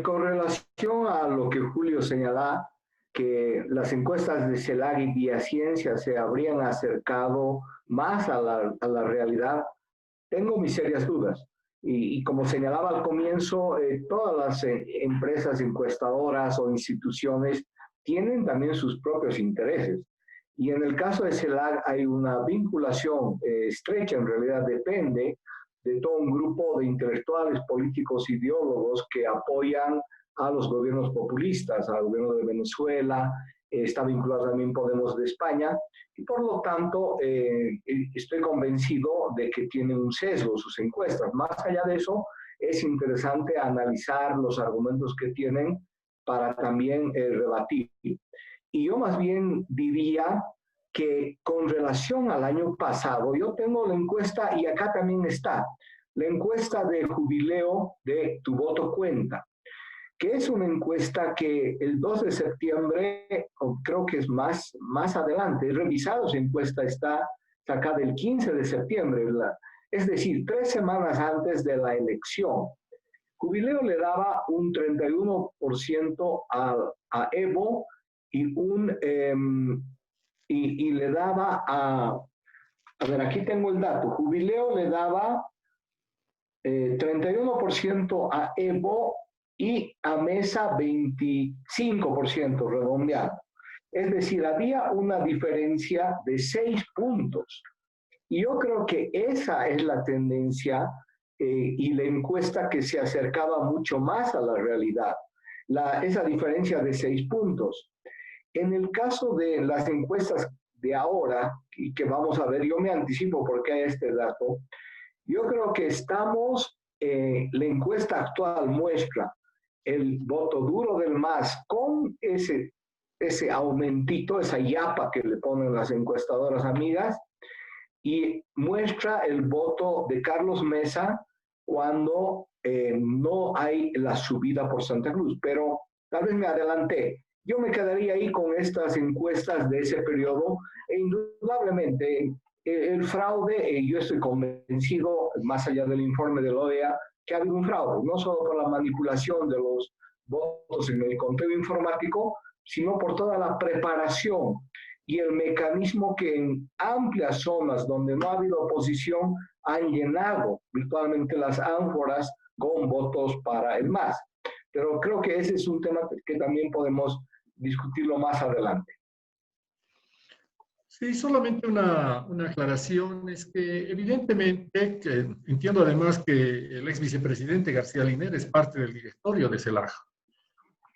Con relación a lo que Julio señala, que las encuestas de CELAC y Vía Ciencia se habrían acercado más a la realidad, tengo mis serias dudas. Y como señalaba al comienzo, todas las empresas encuestadoras o instituciones tienen también sus propios intereses. Y en el caso de CELAC hay una vinculación estrecha, en realidad depende de todo un grupo de intelectuales, políticos, ideólogos que apoyan a los gobiernos populistas, al gobierno de Venezuela, está vinculado también Podemos de España, y por lo tanto estoy convencido de que tienen un sesgo sus encuestas. Más allá de eso, es interesante analizar los argumentos que tienen para también rebatir. Y yo más bien diría que con relación al año pasado, yo tengo la encuesta y acá también está, la encuesta de jubileo de Tu Voto Cuenta, que es una encuesta que el 2 de septiembre, o creo que es más adelante, he revisado esa encuesta, está sacada el 15 de septiembre, es decir, 3 semanas antes de la elección. Jubileo le daba un 31% a Evo y, y le daba a ver, aquí tengo el dato, Jubileo le daba 31% a Evo y a Mesa 25% redondeado. Es decir, había una diferencia de 6 puntos. Y yo creo que esa es la tendencia y la encuesta que se acercaba mucho más a la realidad, esa diferencia de 6 puntos. En el caso de las encuestas de ahora, y que vamos a ver, yo me anticipo porque hay este dato, yo creo que estamos, la encuesta actual muestra el voto duro del MAS con ese aumentito, esa yapa que le ponen las encuestadoras amigas, y muestra el voto de Carlos Mesa cuando no hay la subida por Santa Cruz. Pero tal vez me adelanté. Yo me quedaría ahí con estas encuestas de ese periodo e indudablemente el fraude, yo estoy convencido, más allá del informe de la OEA, que ha habido un fraude, no solo por la manipulación de los votos en el conteo informático, sino por toda la preparación y el mecanismo que en amplias zonas donde no ha habido oposición han llenado virtualmente las ánforas con votos para el MAS. Pero creo que ese es un tema que también podemos discutirlo más adelante. Sí, solamente una aclaración, es que evidentemente, que entiendo además que el ex vicepresidente García Linera es parte del directorio de CELAC.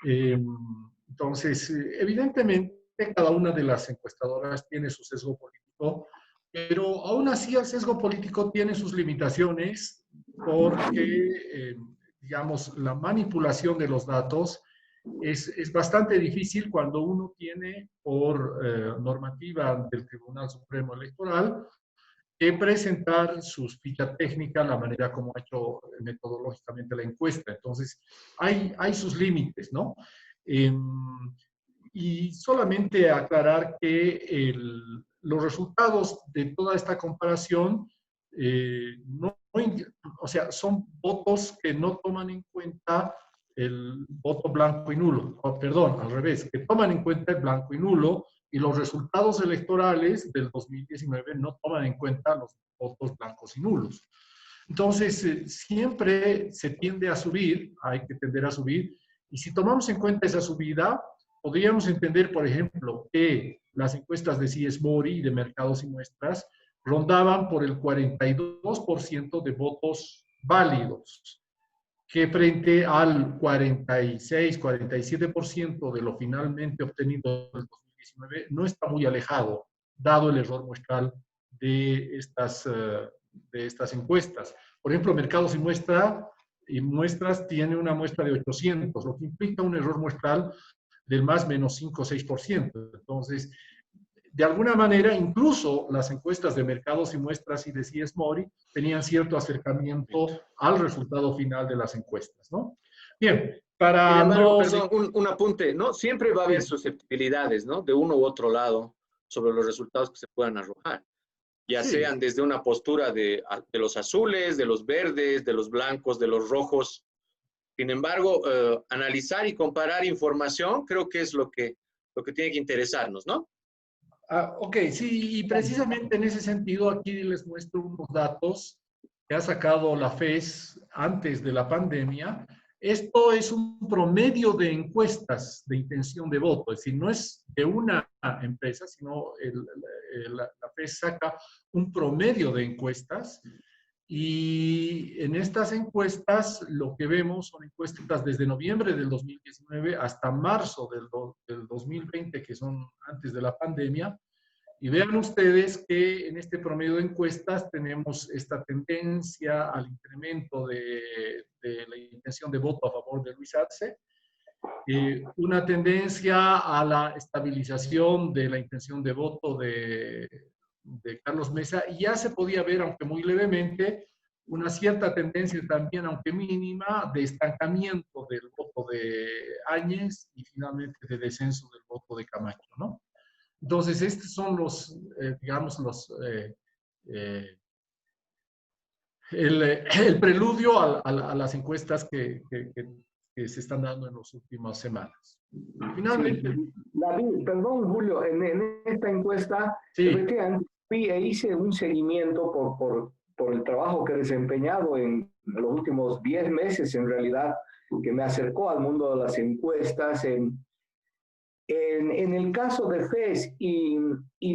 Entonces, evidentemente, cada una de las encuestadoras tiene su sesgo político, pero aún así el sesgo político tiene sus limitaciones porque, digamos, la manipulación de los datos es bastante difícil cuando uno tiene por normativa del Tribunal Supremo Electoral que presentar sus fichas técnicas, la manera como ha hecho metodológicamente la encuesta. Entonces, hay sus límites, ¿no? Eh, y solamente aclarar que los resultados de toda esta comparación no, o sea, son votos que no toman en cuenta el voto blanco y nulo, o, perdón, al revés, que toman en cuenta el blanco y nulo, y los resultados electorales del 2019 no toman en cuenta los votos blancos y nulos. Entonces, siempre se tiende a subir, hay que tender a subir, y si tomamos en cuenta esa subida, podríamos entender, por ejemplo, que las encuestas de CIES Mori y de Mercados y Muestras rondaban por el 42% de votos válidos, que frente al 46, 47% de lo finalmente obtenido en el 2019 no está muy alejado, dado el error muestral de estas encuestas. Por ejemplo, Mercados y Muestras tiene una muestra de 800, lo que implica un error muestral del más menos 5 o 6%. Entonces, de alguna manera, incluso las encuestas de Mercados y Muestras y de CIES Mori tenían cierto acercamiento al resultado final de las encuestas, ¿no? Bien, Sin para embargo, no... perdón, un apunte, ¿no? Siempre va a haber Sí, susceptibilidades, ¿no? De uno u otro lado sobre los resultados que se puedan arrojar, ya sí, sean desde una postura de los azules, de los verdes, de los blancos, de los rojos. Sin embargo, analizar y comparar información creo que es lo que tiene que interesarnos, ¿no? Ok, sí, y precisamente en ese sentido aquí les muestro unos datos que ha sacado la FES antes de la pandemia. Esto es un promedio de encuestas de intención de voto, es decir, no es de una empresa, sino la FES saca un promedio de encuestas y en estas encuestas lo que vemos son encuestas desde noviembre del 2019 hasta marzo del 2020, que son antes de la pandemia. Y vean ustedes que en este promedio de encuestas tenemos esta tendencia al incremento de la intención de voto a favor de Luis Arce, una tendencia a la estabilización de la intención de voto de Carlos Mesa, y ya se podía ver, aunque muy levemente, una cierta tendencia también, aunque mínima, de estancamiento del voto de Áñez y finalmente de descenso del voto de Camacho, ¿no? Entonces, estos son los, digamos, el preludio a las encuestas que se están dando en las últimas semanas. Finalmente. Sí, perdón, Julio, en esta encuesta, Sí. efectivamente, fui e hice un seguimiento por el trabajo que he desempeñado en los últimos 10 meses, en realidad, que me acercó al mundo de las encuestas. En el caso de FES, y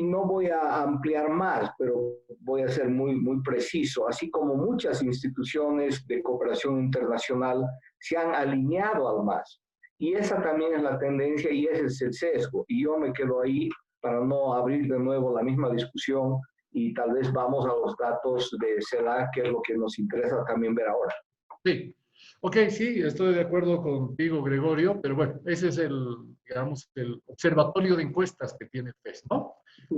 no voy a ampliar más, pero voy a ser muy preciso, así como muchas instituciones de cooperación internacional se han alineado al MAS. Y esa también es la tendencia y ese es el sesgo. Y yo me quedo ahí para no abrir de nuevo la misma discusión y tal vez vamos a los datos de CELAC, que es lo que nos interesa también ver ahora. Sí. Ok, sí, estoy de acuerdo contigo, Gregorio, pero bueno, ese es digamos, el observatorio de encuestas que tiene FES, ¿no?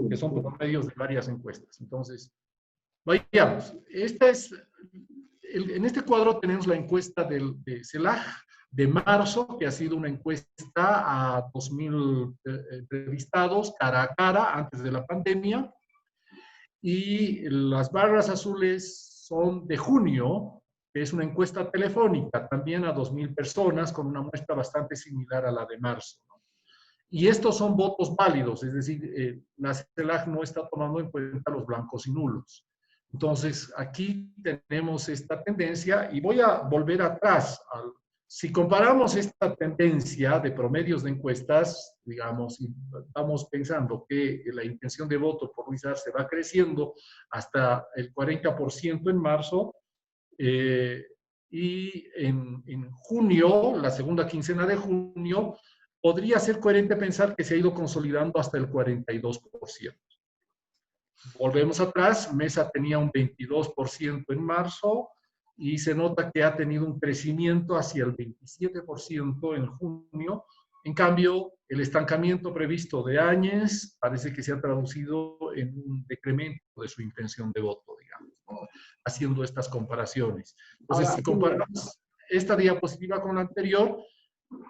Que son promedios de varias encuestas. Entonces, vayamos. En este cuadro tenemos la encuesta de CELAC de marzo, que ha sido una encuesta a 2.000 entrevistados cara a cara antes de la pandemia, y las barras azules son de junio, que es una encuesta telefónica también a 2.000 personas con una muestra bastante similar a la de marzo, ¿no? Y estos son votos válidos, es decir, la CELAC no está tomando en cuenta los blancos y nulos. Entonces, aquí tenemos esta tendencia y voy a volver atrás. Si comparamos esta tendencia de promedios de encuestas, digamos, y vamos pensando que la intención de voto por Luis Arce va creciendo hasta el 40% en marzo, y en junio, la segunda quincena de junio, podría ser coherente pensar que se ha ido consolidando hasta el 42%. Volvemos atrás, Mesa tenía un 22% en marzo y se nota que ha tenido un crecimiento hacia el 27% en junio. En cambio, el estancamiento previsto de Áñez parece que se ha traducido en un decremento de su intención de voto, digamos, ¿no? Haciendo estas comparaciones. Entonces, si comparamos esta diapositiva con la anterior,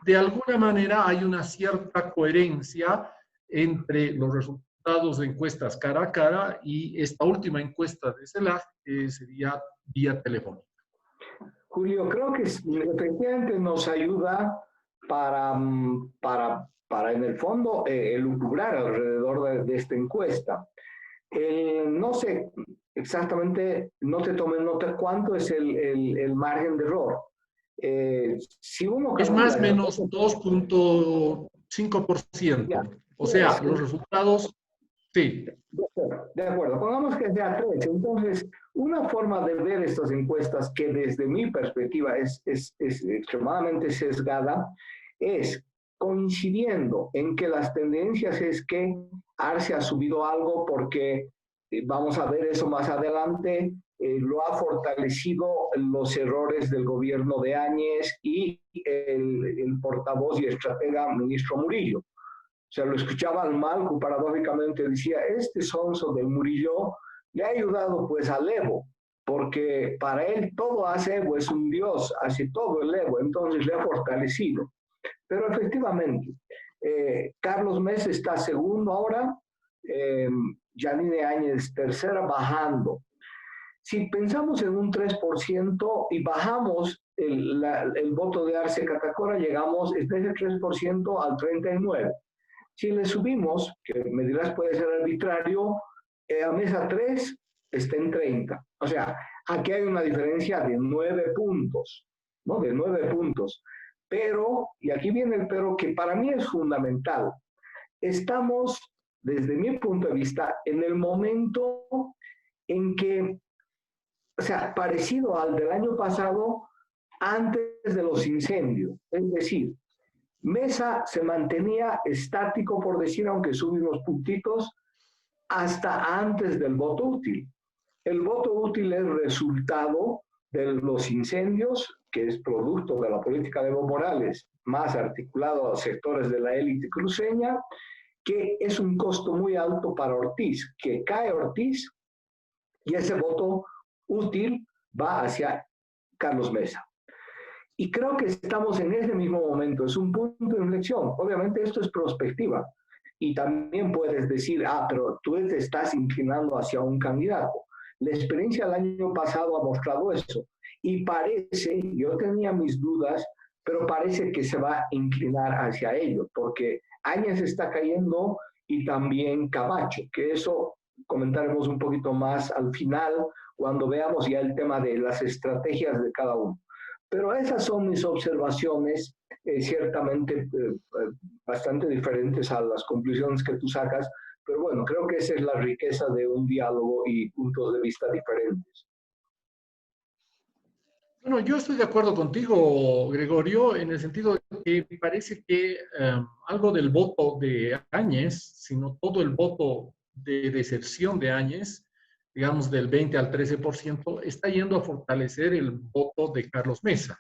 de alguna manera hay una cierta coherencia entre los resultados de encuestas cara a cara y esta última encuesta de CELAC, que sería vía telefónica. Julio, creo que efectivamente nos ayuda para en el fondo, elucubrar alrededor de esta encuesta. No sé exactamente, no te tomé nota cuánto es el margen de error. Si uno es más o menos 2.5%. O sea, los resultados, sí. De acuerdo, pongamos que sea 3. Entonces, una forma de ver estas encuestas que desde mi perspectiva es extremadamente sesgada es coincidiendo en que las tendencias es que Arce ha subido algo porque, vamos a ver eso más adelante, lo ha fortalecido los errores del gobierno de Áñez y el portavoz y estratega ministro Murillo. O sea, lo escuchaban mal, paradójicamente decía, este sonso de Murillo le ha ayudado pues al Evo, porque para él todo hace Evo, es un dios, hace todo el Evo, entonces le ha fortalecido. Pero efectivamente, Carlos Mesa está segundo ahora, Yanine Áñez tercera, bajando. si pensamos en un 3% y bajamos el voto de Arce Catacora, llegamos desde ese 3% al 39%. Si le subimos, que me dirás puede ser arbitrario, a mesa 3 está en 30. O sea, aquí hay una diferencia de 9 puntos, ¿no? De 9 puntos. Pero, y aquí viene el pero que para mí es fundamental, estamos, desde mi punto de vista, en el momento en que, o sea, parecido al del año pasado, antes de los incendios. Es decir, Mesa se mantenía estático, por decir, aunque sube unos puntitos, hasta antes del voto útil. El voto útil es resultado de los incendios, que es producto de la política de Evo Morales, más articulado a sectores de la élite cruceña, que es un costo muy alto para Ortiz, que cae Ortiz y ese voto útil va hacia Carlos Mesa. Y creo que estamos en ese mismo momento, es un punto de inflexión. Obviamente esto es prospectiva y también puedes decir, pero tú te estás inclinando hacia un candidato. La experiencia del año pasado ha mostrado eso y parece, yo tenía mis dudas, pero parece que se va a inclinar hacia ello, porque Áñez está cayendo y también Camacho, que eso comentaremos un poquito más al final cuando veamos ya el tema de las estrategias de cada uno. Pero esas son mis observaciones, ciertamente bastante diferentes a las conclusiones que tú sacas, pero bueno, creo que esa es la riqueza de un diálogo y puntos de vista diferentes. Bueno, yo estoy de acuerdo contigo, Gregorio, en el sentido de que me parece que algo del voto de Áñez, sino todo el voto de decepción de Áñez, digamos del 20 al 13%, está yendo a fortalecer el voto de Carlos Mesa.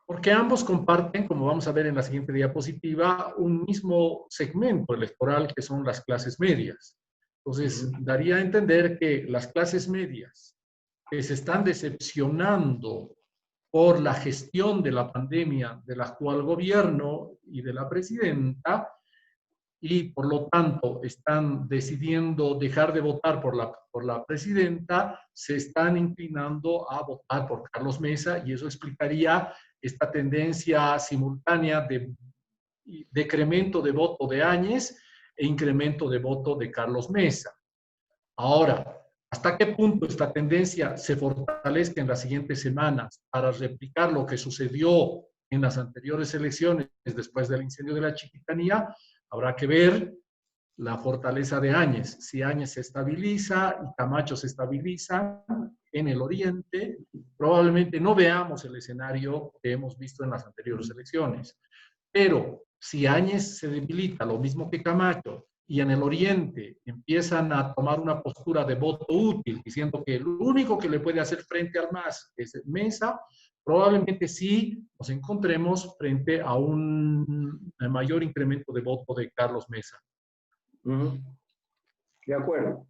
Porque ambos comparten, como vamos a ver en la siguiente diapositiva, un mismo segmento electoral que son las clases medias. Entonces, daría a entender que las clases medias que se están decepcionando por la gestión de la pandemia del actual gobierno y de la presidenta, y por lo tanto están decidiendo dejar de votar por la presidenta, se están inclinando a votar por Carlos Mesa y eso explicaría esta tendencia simultánea de decremento de voto de Áñez e incremento de voto de Carlos Mesa. Ahora, ¿hasta qué punto esta tendencia se fortalezca en las siguientes semanas para replicar lo que sucedió en las anteriores elecciones después del incendio de la Chiquitanía? Habrá que ver la fortaleza de Áñez. Si Áñez se estabiliza y Camacho se estabiliza en el oriente, probablemente no veamos el escenario que hemos visto en las anteriores elecciones. Pero si Áñez se debilita, lo mismo que Camacho, y en el oriente empiezan a tomar una postura de voto útil, diciendo que el único que le puede hacer frente al MAS es Mesa, probablemente sí nos encontremos frente a un mayor incremento de voto de Carlos Mesa. De acuerdo.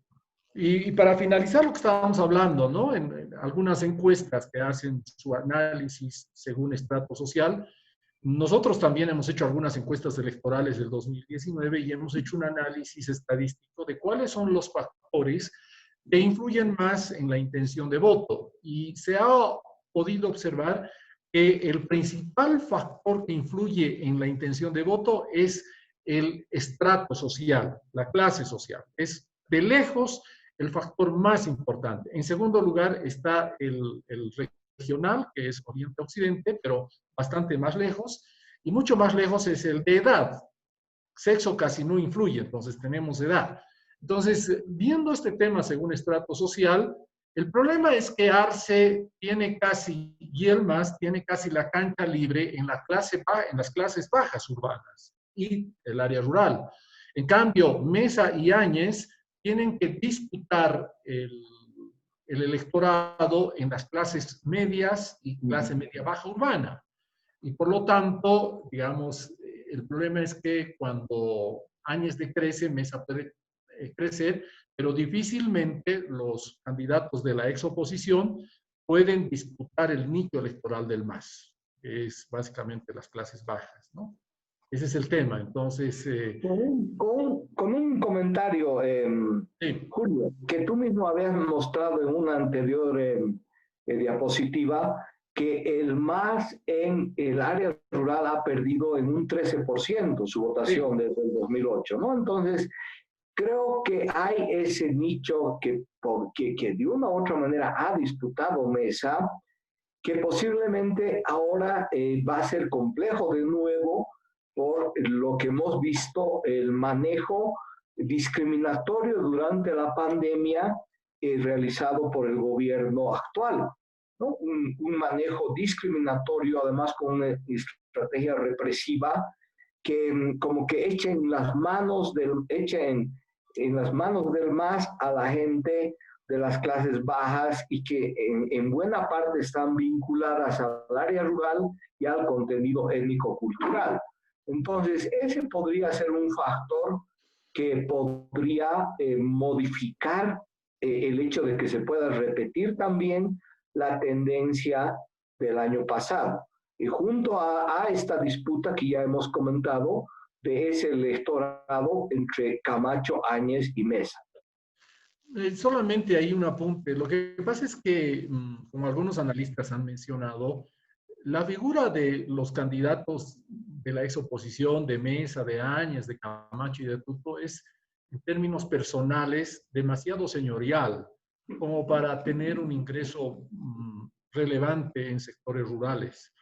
Y para finalizar lo que estábamos hablando, ¿no? En algunas encuestas que hacen su análisis según estrato social, nosotros también hemos hecho algunas encuestas electorales del 2019 y hemos hecho un análisis estadístico de cuáles son los factores que influyen más en la intención de voto. Y se ha podido observar que el principal factor que influye en la intención de voto es el estrato social, la clase social. Es de lejos el factor más importante. En segundo lugar está el regional, que es Oriente-Occidente, pero bastante más lejos, y mucho más lejos es el de edad. Sexo casi no influye, entonces tenemos edad. Entonces, viendo este tema según estrato social, el problema es que Arce tiene casi, y el MAS tiene casi la cancha libre en las clases bajas urbanas y el área rural. En cambio, Mesa y Áñez tienen que disputar el electorado en las clases medias y clase media baja urbana. Y por lo tanto, digamos, el problema es que cuando Áñez decrece, Mesa puede crecer, pero difícilmente los candidatos de la exoposición pueden disputar el nicho electoral del MAS, que es básicamente las clases bajas, ¿no? Ese es el tema. Entonces, Con un comentario, sí, Julio, que tú mismo habías mostrado en una anterior diapositiva, que el MAS en el área rural ha perdido en un 13% su sí. votación desde el 2008, ¿no? Entonces, creo que hay ese nicho que de una u otra manera ha disputado Mesa, que posiblemente ahora va a ser complejo de nuevo por lo que hemos visto, el manejo discriminatorio durante la pandemia realizado por el gobierno actual, ¿no? Un manejo discriminatorio, además con una estrategia represiva que como que en las manos del MAS a la gente de las clases bajas y que en buena parte están vinculadas al área rural y al contenido étnico-cultural. Entonces, ese podría ser un factor que podría modificar el hecho de que se pueda repetir también la tendencia del año pasado. Y junto a esta disputa que ya hemos comentado, de ese electorado entre Camacho, Áñez y Mesa. Solamente hay un apunte. Lo que pasa es que, como algunos analistas han mencionado, la figura de los candidatos de la exoposición, de Mesa, de Áñez, de Camacho y de Tuto, es, en términos personales, demasiado señorial como para tener un ingreso relevante en sectores rurales.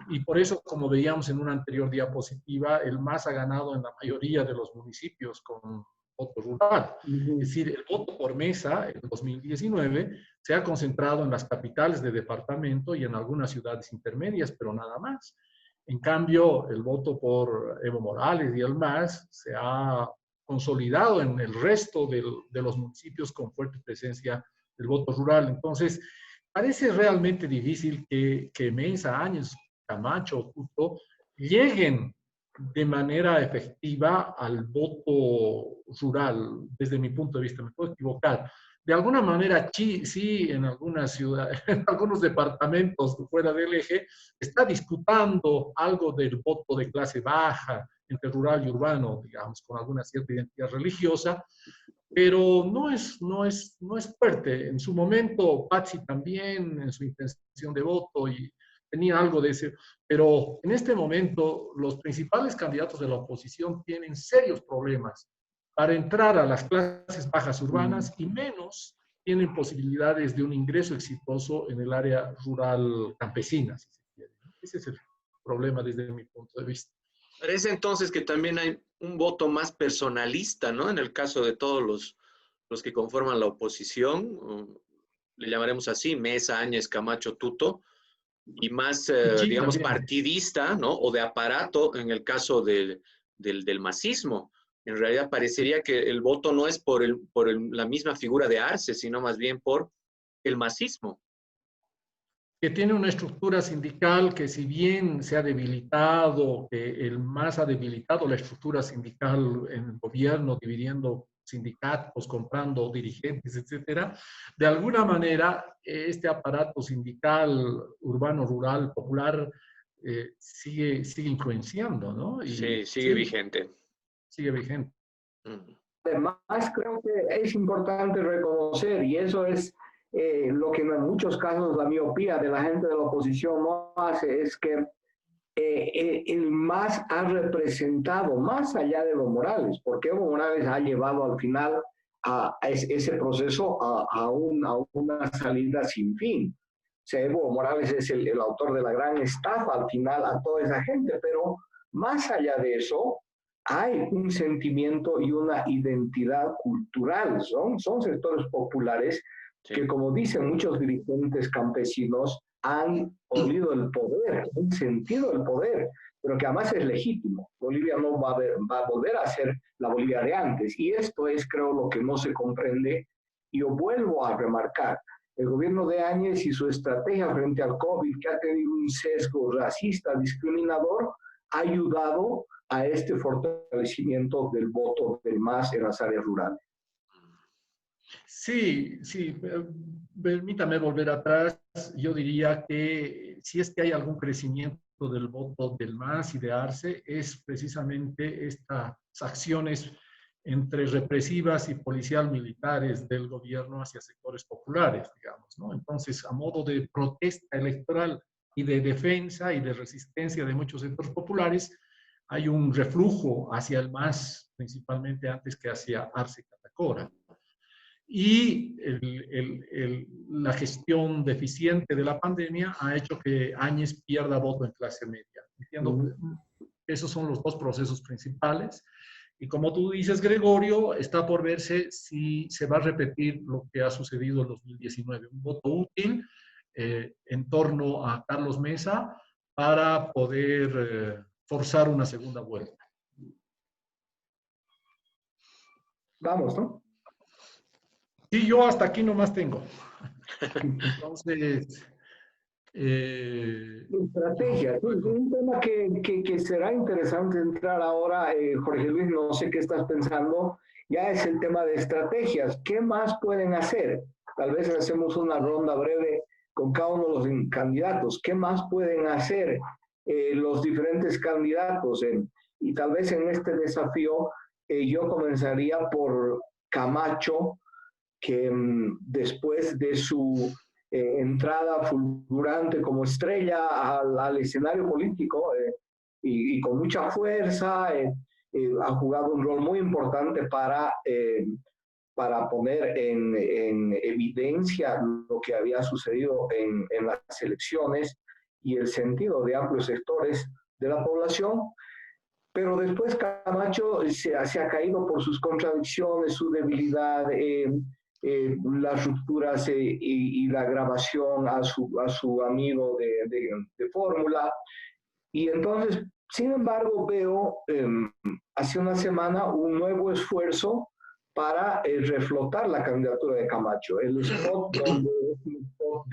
Y por eso, como veíamos en una anterior diapositiva, el MAS ha ganado en la mayoría de los municipios con voto rural. Es decir, el voto por Mesa en 2019 se ha concentrado en las capitales de departamento y en algunas ciudades intermedias, pero nada más. En cambio, el voto por Evo Morales y el MAS se ha consolidado en el resto de los municipios con fuerte presencia del voto rural. Entonces, parece realmente difícil que Mesa, Áñez, Camacho o Tuto lleguen de manera efectiva al voto rural, desde mi punto de vista. Me puedo equivocar. De alguna manera, sí, en algunas ciudades, en algunos departamentos fuera del eje, está disputando algo del voto de clase baja entre rural y urbano, digamos, con alguna cierta identidad religiosa, pero no es fuerte. En su momento, Patsy también, en su intención de voto, y tenía algo de ese, pero en este momento los principales candidatos de la oposición tienen serios problemas para entrar a las clases bajas urbanas y menos tienen posibilidades de un ingreso exitoso en el área rural campesina, si se quiere. Ese es el problema desde mi punto de vista. Parece entonces que también hay un voto más personalista, ¿no? En el caso de todos los que conforman la oposición, le llamaremos así, Mesa, Áñez, Camacho, Tuto, y más, Sí, digamos, también. partidista, ¿no? O de aparato en el caso del masismo. En realidad parecería que el voto no es por la misma figura de Arce, sino más bien por el masismo. Que tiene una estructura sindical que, si bien se ha debilitado, que el MAS ha debilitado la estructura sindical en el gobierno, dividiendo sindicatos, comprando dirigentes, etcétera, de alguna manera este aparato sindical urbano, rural, popular, sigue influenciando, ¿no? Sí, Y sigue sí, vigente. sigue vigente. Mm. Además, creo que es importante reconocer, y eso es lo que en muchos casos la miopía de la gente de la oposición no hace, es que el MAS ha representado más allá de Evo Morales, porque Evo Morales ha llevado al final a ese proceso a una salida sin fin. O sea, Evo Morales es el autor de la gran estafa al final a toda esa gente, pero más allá de eso, hay un sentimiento y una identidad cultural. Son sectores populares Sí. que, como dicen muchos dirigentes campesinos, han olido el poder, han sentido el poder, pero que además es legítimo. Bolivia no va a volver a ser la Bolivia de antes. Y esto es, creo, lo que no se comprende. Y yo vuelvo a remarcar, el gobierno de Áñez y su estrategia frente al COVID, que ha tenido un sesgo racista, discriminador, ha ayudado a este fortalecimiento del voto del MAS en las áreas rurales. Sí, sí, permítame volver atrás. Yo diría que si es que hay algún crecimiento propósito del voto del MAS y de ARCE es precisamente estas acciones entre represivas y policial militares del gobierno hacia sectores populares, digamos, ¿no? Entonces, a modo de protesta electoral y de defensa y de resistencia de muchos sectores populares, hay un reflujo hacia el MAS, principalmente antes que hacia Arce Catacora. Y la gestión deficiente de la pandemia ha hecho que Áñez pierda voto en clase media. Entiendo que esos son los dos procesos principales. Y como tú dices, Gregorio, está por verse si se va a repetir lo que ha sucedido en 2019, un voto útil en torno a Carlos Mesa para poder forzar una segunda vuelta. Vamos, ¿no? Sí, yo hasta aquí nomás tengo. Entonces... Estrategia, un tema que será interesante entrar ahora, Jorge Luis, no sé qué estás pensando, ya es el tema de estrategias. ¿Qué más pueden hacer? Tal vez hacemos una ronda breve con cada uno de los candidatos. ¿Qué más pueden hacer los diferentes candidatos? Y tal vez en este desafío yo comenzaría por Camacho, que después de su entrada fulgurante como estrella al escenario político y con mucha fuerza, ha jugado un rol muy importante para poner en evidencia lo que había sucedido en las elecciones y el sentido de amplios sectores de la población. Pero después Camacho se ha caído por sus contradicciones, su debilidad, las rupturas y la grabación a su amigo de fórmula. Y entonces, sin embargo, veo hace una semana un nuevo esfuerzo para reflotar la candidatura de Camacho. El spot donde es un spot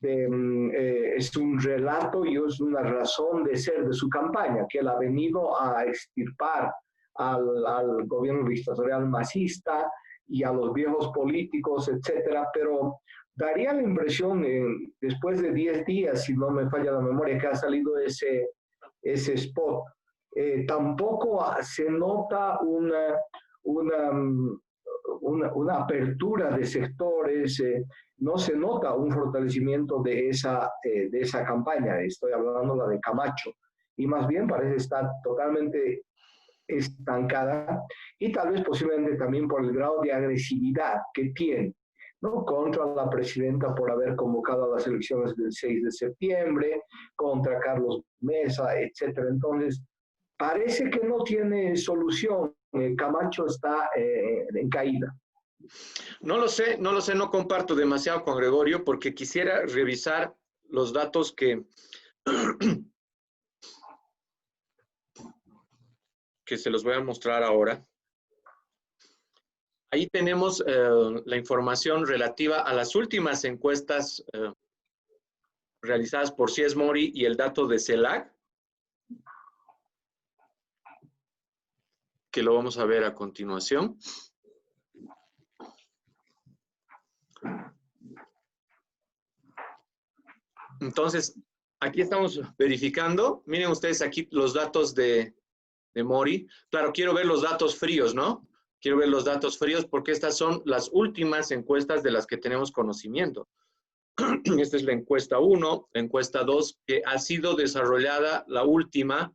es un relato y es una razón de ser de su campaña, que él ha venido a extirpar al gobierno dictatorial masista y a los viejos políticos, etcétera, pero daría la impresión, después de 10 días, si no me falla la memoria, que ha salido ese spot, tampoco se nota una apertura de sectores, no se nota un fortalecimiento de esa campaña, estoy hablando la de Camacho, y más bien parece estar totalmente estancada y tal vez posiblemente también por el grado de agresividad que tiene, ¿no? Contra la presidenta por haber convocado a las elecciones del 6 de septiembre, contra Carlos Mesa, etcétera. Entonces, parece que no tiene solución. Camacho está en caída. No lo sé, no comparto demasiado con Gregorio porque quisiera revisar los datos que se los voy a mostrar ahora. Ahí tenemos la información relativa a las últimas encuestas realizadas por Cies Mori y el dato de CELAC, que lo vamos a ver a continuación. Entonces, aquí estamos verificando. Miren ustedes aquí los datos de Mori. Claro, quiero ver los datos fríos, ¿no? Quiero ver los datos fríos porque estas son las últimas encuestas de las que tenemos conocimiento. Esta es la encuesta 1, la encuesta 2, que ha sido desarrollada la última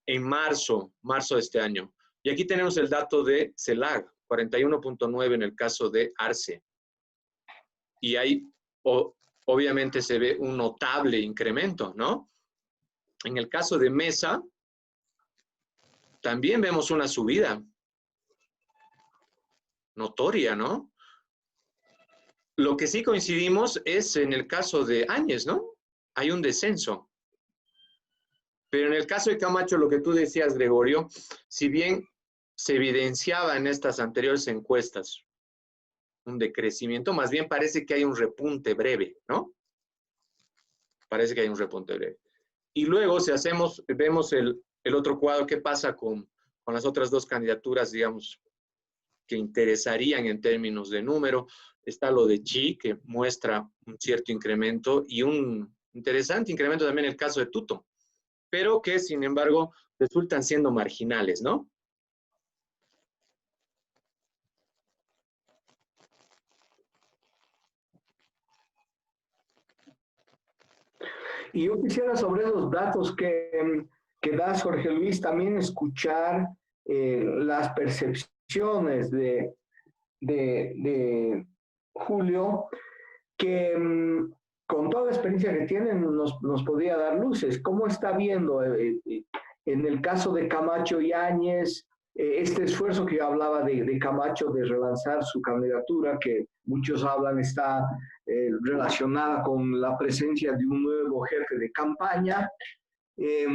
en marzo de este año. Y aquí tenemos el dato de CELAC, 41.9 en el caso de Arce. Y ahí obviamente se ve un notable incremento, ¿no? En el caso de Mesa, también vemos una subida notoria, ¿no? Lo que sí coincidimos es en el caso de Áñez, ¿no? Hay un descenso. Pero en el caso de Camacho, lo que tú decías, Gregorio, si bien se evidenciaba en estas anteriores encuestas un decrecimiento, más bien parece que hay un repunte breve, ¿no? Parece que hay un repunte breve. Y luego, si vemos el otro cuadro, ¿qué pasa con las otras dos candidaturas, digamos, que interesarían en términos de número? Está lo de Chi, que muestra un cierto incremento y un Interesante incremento también el caso de Tuto, pero que sin embargo resultan siendo marginales, ¿no? Y yo quisiera sobre los datos que da Jorge Luis también escuchar las percepciones de Julio, que con toda la experiencia que tienen nos podría dar luces. ¿Cómo está viendo en el caso de Camacho y Áñez este esfuerzo que yo hablaba de Camacho de relanzar su candidatura, que muchos hablan está relacionada con la presencia de un nuevo jefe de campaña? Eh,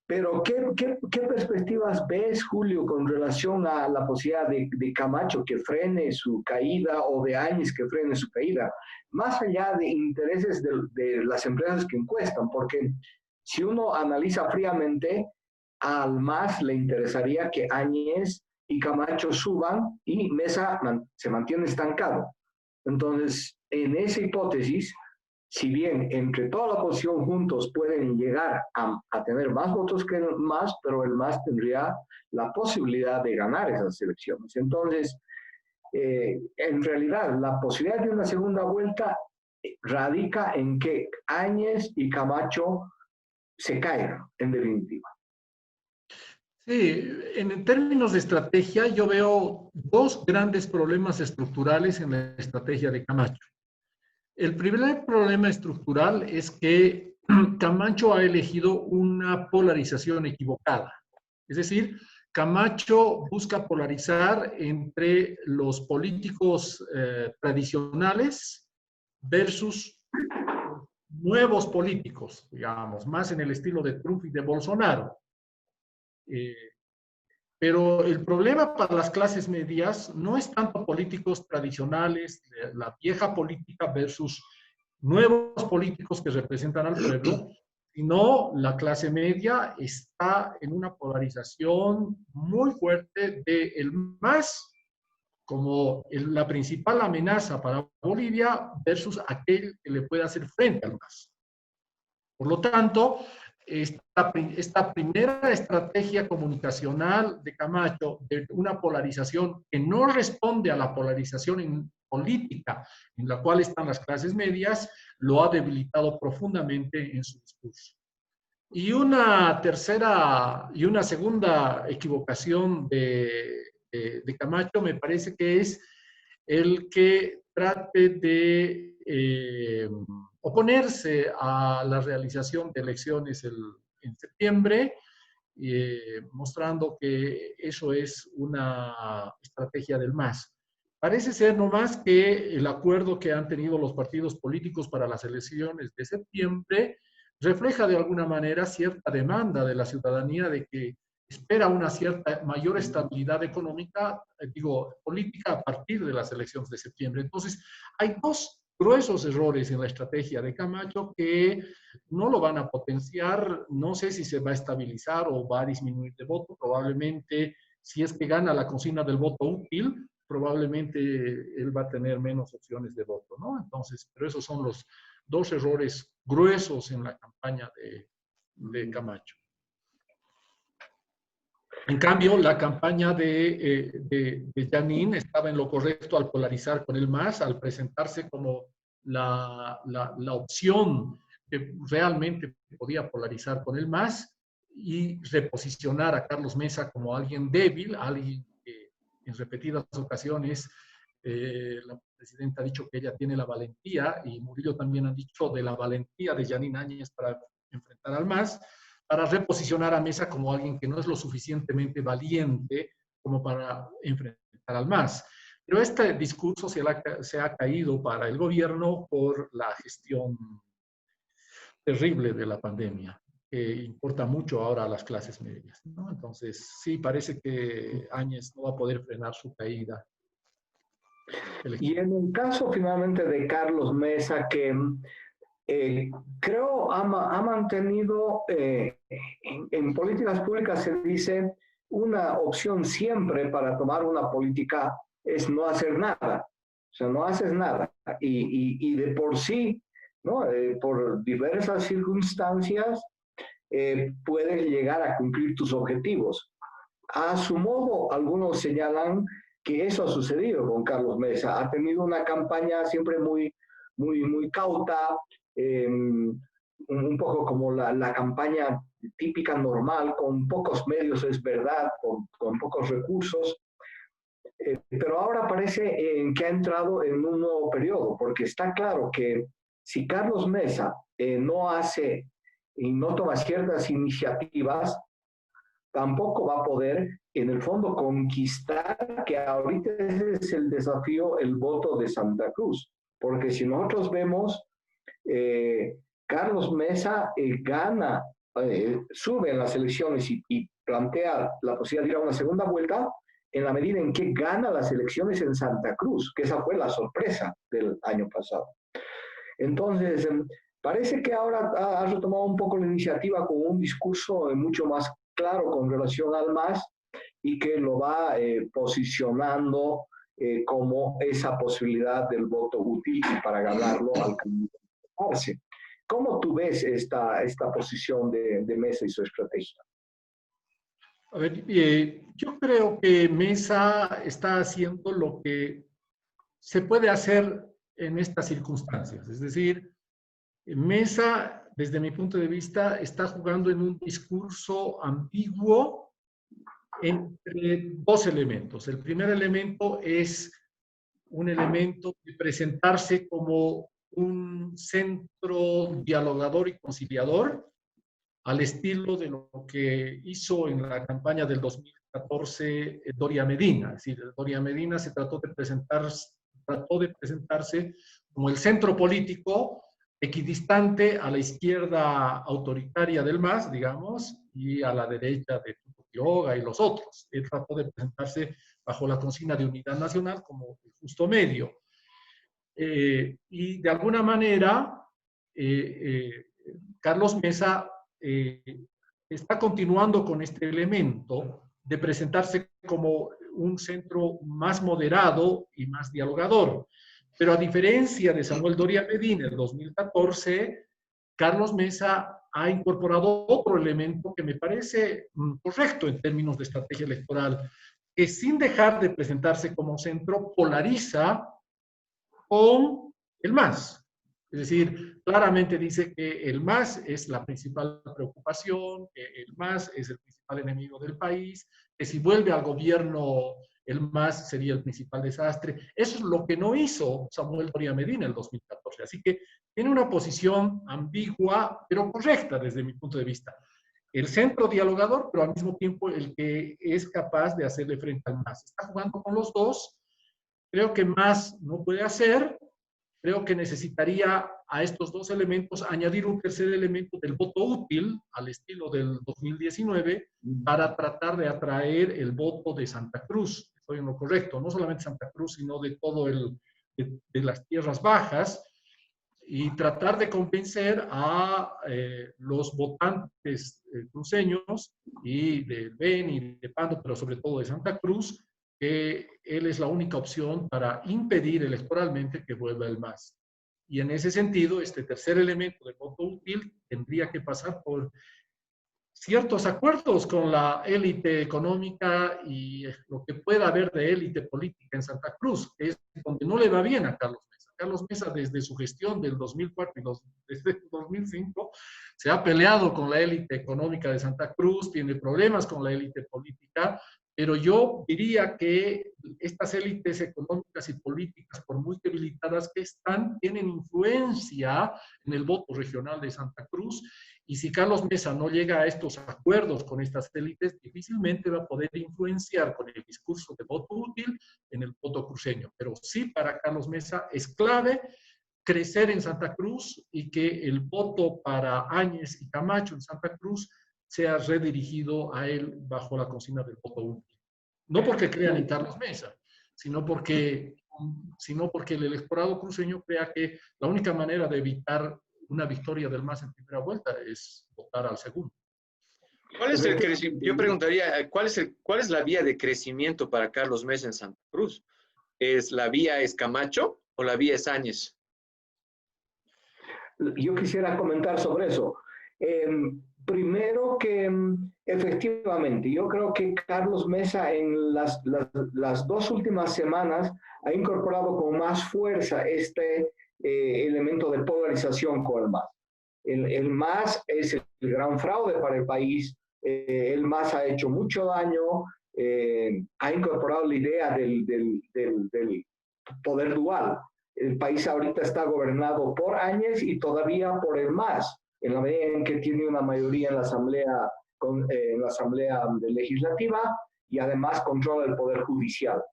pero ¿qué perspectivas ves, Julio, con relación a la posibilidad de Camacho que frene su caída o de Áñez que frene su caída? Más allá de intereses de las empresas que encuestan, porque si uno analiza fríamente, al MAS le interesaría que Áñez y Camacho suban y Mesa se mantiene estancado. Entonces, en esa hipótesis, si bien entre toda la oposición juntos pueden llegar a tener más votos que el MAS, pero el MAS tendría la posibilidad de ganar esas elecciones. Entonces, en realidad, la posibilidad de una segunda vuelta radica en que Áñez y Camacho se caigan, en definitiva. Sí, en términos de estrategia, yo veo dos grandes problemas estructurales en la estrategia de Camacho. El primer problema estructural es que Camacho ha elegido una polarización equivocada. Es decir, Camacho busca polarizar entre los políticos tradicionales versus nuevos políticos, digamos, más en el estilo de Trump y de Bolsonaro. Pero el problema para las clases medias no es tanto políticos tradicionales, la vieja política versus nuevos políticos que representan al pueblo, sino la clase media está en una polarización muy fuerte del MAS como la principal amenaza para Bolivia versus aquel que le puede hacer frente al MAS. Por lo tanto, esta primera estrategia comunicacional de Camacho, de una polarización que no responde a la polarización política en la cual están las clases medias, lo ha debilitado profundamente en su discurso. Y una tercera y una segunda equivocación de Camacho me parece que es el que trate de oponerse a la realización de elecciones en septiembre, mostrando que eso es una estrategia del MAS. Parece ser nomás que el acuerdo que han tenido los partidos políticos para las elecciones de septiembre refleja de alguna manera cierta demanda de la ciudadanía de que espera una cierta mayor estabilidad económica, política a partir de las elecciones de septiembre. Entonces, hay dos gruesos errores en la estrategia de Camacho que no lo van a potenciar. No sé si se va a estabilizar o va a disminuir de voto. Probablemente, si es que gana la consigna del voto útil, probablemente él va a tener menos opciones de voto, ¿no? Entonces, pero esos son los dos errores gruesos en la campaña de Camacho. En cambio, la campaña de Jeanine estaba en lo correcto al polarizar con el MAS, al presentarse como la opción que realmente podía polarizar con el MAS y reposicionar a Carlos Mesa como alguien débil, alguien que en repetidas ocasiones la presidenta ha dicho que ella tiene la valentía, y Murillo también ha dicho de la valentía de Jeanine Áñez para enfrentar al MAS, para reposicionar a Mesa como alguien que no es lo suficientemente valiente como para enfrentar al MAS. Pero este discurso se ha caído para el gobierno por la gestión terrible de la pandemia, que importa mucho ahora a las clases medias, ¿no? Entonces, sí, parece que Áñez no va a poder frenar su caída. Y en el caso finalmente de Carlos Mesa, que creo ha mantenido, en políticas públicas se dice, una opción siempre para tomar una política es no hacer nada. O sea, no haces nada. Y de por sí, ¿no? Por diversas circunstancias puedes llegar a cumplir tus objetivos. A su modo, algunos señalan que eso ha sucedido con Carlos Mesa. Ha tenido una campaña siempre muy cauta, un poco como la campaña típica normal, con pocos medios, es verdad, con pocos recursos, pero ahora parece que ha entrado en un nuevo periodo, porque está claro que si Carlos Mesa no hace y no toma ciertas iniciativas, tampoco va a poder, en el fondo, conquistar, que ahorita ese es el desafío, el voto de Santa Cruz. Porque si nosotros vemos, Carlos Mesa gana, sube en las elecciones y plantea la posibilidad de ir a una segunda vuelta en la medida en que gana las elecciones en Santa Cruz, que esa fue la sorpresa del año pasado. Entonces, parece que ahora ha retomado un poco la iniciativa con un discurso mucho más claro con relación al MAS y que lo va posicionando como esa posibilidad del voto útil para ganarlo al candidatarse. ¿Cómo tú ves esta posición de Mesa y su estrategia? A ver, yo creo que Mesa está haciendo lo que se puede hacer en estas circunstancias. Es decir, Mesa, desde mi punto de vista, está jugando en un discurso ambiguo entre dos elementos. El primer elemento es un elemento de presentarse como un centro dialogador y conciliador, al estilo de lo que hizo en la campaña del 2014 Doria Medina. Es decir, Doria Medina se trató de presentarse como el centro político equidistante a la izquierda autoritaria del MAS, digamos, y a la derecha de Tuto Quiroga y los otros. Él trató de presentarse bajo la consigna de unidad nacional como el justo medio. Y de alguna manera, Carlos Mesa está continuando con este elemento de presentarse como un centro más moderado y más dialogador. Pero a diferencia de Samuel Doria Medina en 2014, Carlos Mesa ha incorporado otro elemento que me parece correcto en términos de estrategia electoral, que sin dejar de presentarse como centro, polariza con el MAS. Es decir, claramente dice que el MAS es la principal preocupación, que el MAS es el principal enemigo del país, que si vuelve al gobierno el MAS sería el principal desastre. Eso es lo que no hizo Samuel Doria Medina en el 2014. Así que tiene una posición ambigua, pero correcta desde mi punto de vista. El centro dialogador, pero al mismo tiempo el que es capaz de hacerle frente al MAS. Está jugando con los dos. Creo que más no puede hacer. Creo que necesitaría a estos dos elementos añadir un tercer elemento del voto útil, al estilo del 2019, para tratar de atraer el voto de Santa Cruz. Estoy en lo correcto, no solamente Santa Cruz, sino de todo de las tierras bajas, y tratar de convencer a los votantes cruceños y de Beni y de Pando, pero sobre todo de Santa Cruz, que él es la única opción para impedir electoralmente que vuelva el MAS. Y en ese sentido, este tercer elemento de voto útil tendría que pasar por ciertos acuerdos con la élite económica y lo que pueda haber de élite política en Santa Cruz, que es donde no le va bien a Carlos Mesa. Carlos Mesa, desde su gestión del 2004 y desde el 2005, se ha peleado con la élite económica de Santa Cruz, tiene problemas con la élite política, pero yo diría que estas élites económicas y políticas, por muy debilitadas que están, tienen influencia en el voto regional de Santa Cruz. Y si Carlos Mesa no llega a estos acuerdos con estas élites, difícilmente va a poder influenciar con el discurso de voto útil en el voto cruceño. Pero sí, para Carlos Mesa es clave crecer en Santa Cruz y que el voto para Áñez y Camacho en Santa Cruz sea redirigido a él bajo la consigna del voto útil. No porque crean en Carlos Mesa, sino porque el electorado cruceño crea que la única manera de evitar una victoria del MAS en primera vuelta es votar al segundo. ¿Cuál es el crecimiento? Yo preguntaría, ¿cuál es la vía de crecimiento para Carlos Mesa en Santa Cruz? ¿Es la vía es Camacho o la vía es Áñez? yo quisiera comentar sobre eso. Primero que efectivamente, yo creo que Carlos Mesa en las 2 últimas semanas ha incorporado con más fuerza este elemento de polarización con el MAS. El MAS es el gran fraude para el país, el MAS ha hecho mucho daño, ha incorporado la idea del poder dual. El país ahorita está gobernado por Áñez y todavía por el MAS, en la medida en que tiene una mayoría en la asamblea legislativa y además controla el poder judicial.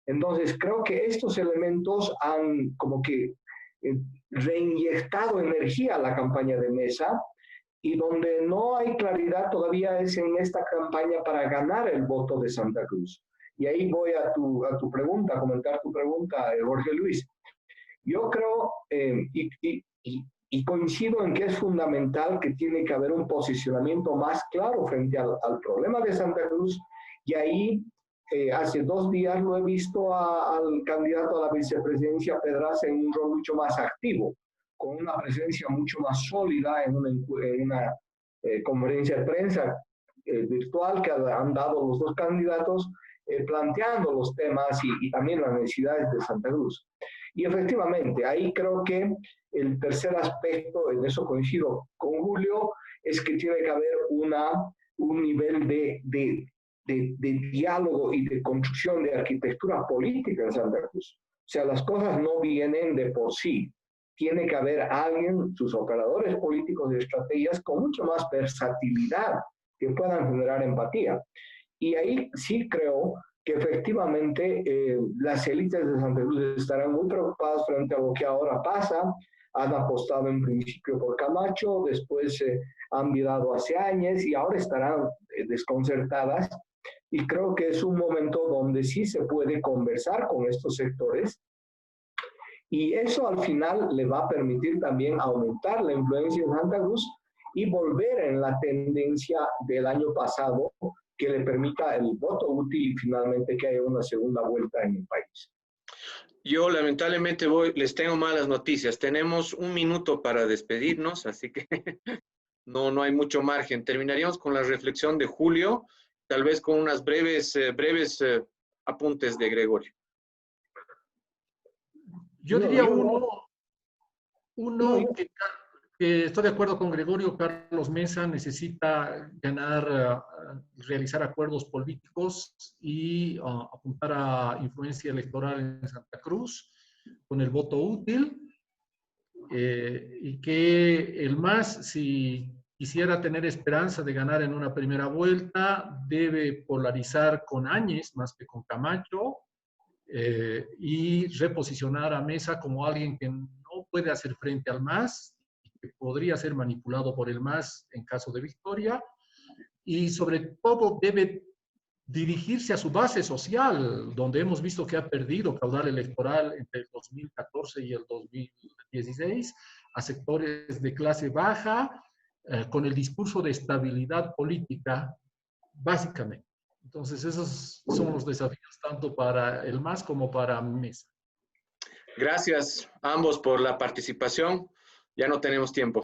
Entonces, creo que estos elementos han como que reinyectado energía a la campaña de Mesa, y donde no hay claridad todavía es en esta campaña para ganar el voto de Santa Cruz. Y ahí voy a tu pregunta, a comentar tu pregunta, Jorge Luis. Yo creo y coincido en que es fundamental que tiene que haber un posicionamiento más claro frente al problema de Santa Cruz, y ahí hace 2 días lo he visto al candidato a la vicepresidencia Pedraza en un rol mucho más activo, con una presencia mucho más sólida en una conferencia de prensa virtual que han dado los 2 candidatos, planteando los temas y también las necesidades de Santa Cruz. Y efectivamente, ahí creo que el tercer aspecto, en eso coincido con Julio, es que tiene que haber un nivel de diálogo y de construcción de arquitectura política en Santa Cruz. O sea, las cosas no vienen de por sí. Tiene que haber alguien, sus operadores políticos y estrategias con mucho más versatilidad que puedan generar empatía. Y ahí sí creo que efectivamente las élites de Santa Cruz estarán muy preocupadas frente a lo que ahora pasa. Han apostado en principio por Camacho, después han virado hacia Áñez y ahora estarán desconcertadas. Y creo que es un momento donde sí se puede conversar con estos sectores, y eso al final le va a permitir también aumentar la influencia en Santa Cruz y volver en la tendencia del año pasado, que le permita el voto útil y finalmente que haya una segunda vuelta en el país. Yo lamentablemente les tengo malas noticias. Tenemos 1 minuto para despedirnos, así que no hay mucho margen. Terminaríamos con la reflexión de Julio, tal vez con unas breves apuntes de Gregorio. Yo diría que estoy de acuerdo con Gregorio. Carlos Mesa necesita realizar acuerdos políticos y apuntar a influencia electoral en Santa Cruz con el voto útil, y que el MAS, si quisiera tener esperanza de ganar en una primera vuelta, debe polarizar con Áñez más que con Camacho, y reposicionar a Mesa como alguien que no puede hacer frente al MAS, que podría ser manipulado por el MAS en caso de victoria, y sobre todo debe dirigirse a su base social, donde hemos visto que ha perdido caudal electoral entre el 2014 y el 2016, a sectores de clase baja, con el discurso de estabilidad política, básicamente. Entonces, esos son los desafíos tanto para el MAS como para Mesa. Gracias a ambos por la participación. Ya no tenemos tiempo.